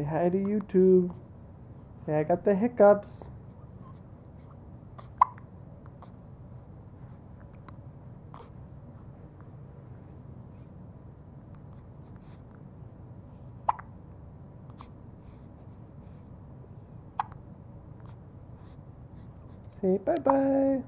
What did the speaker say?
Say hi to YouTube. Say I got the hiccups. Say bye-bye.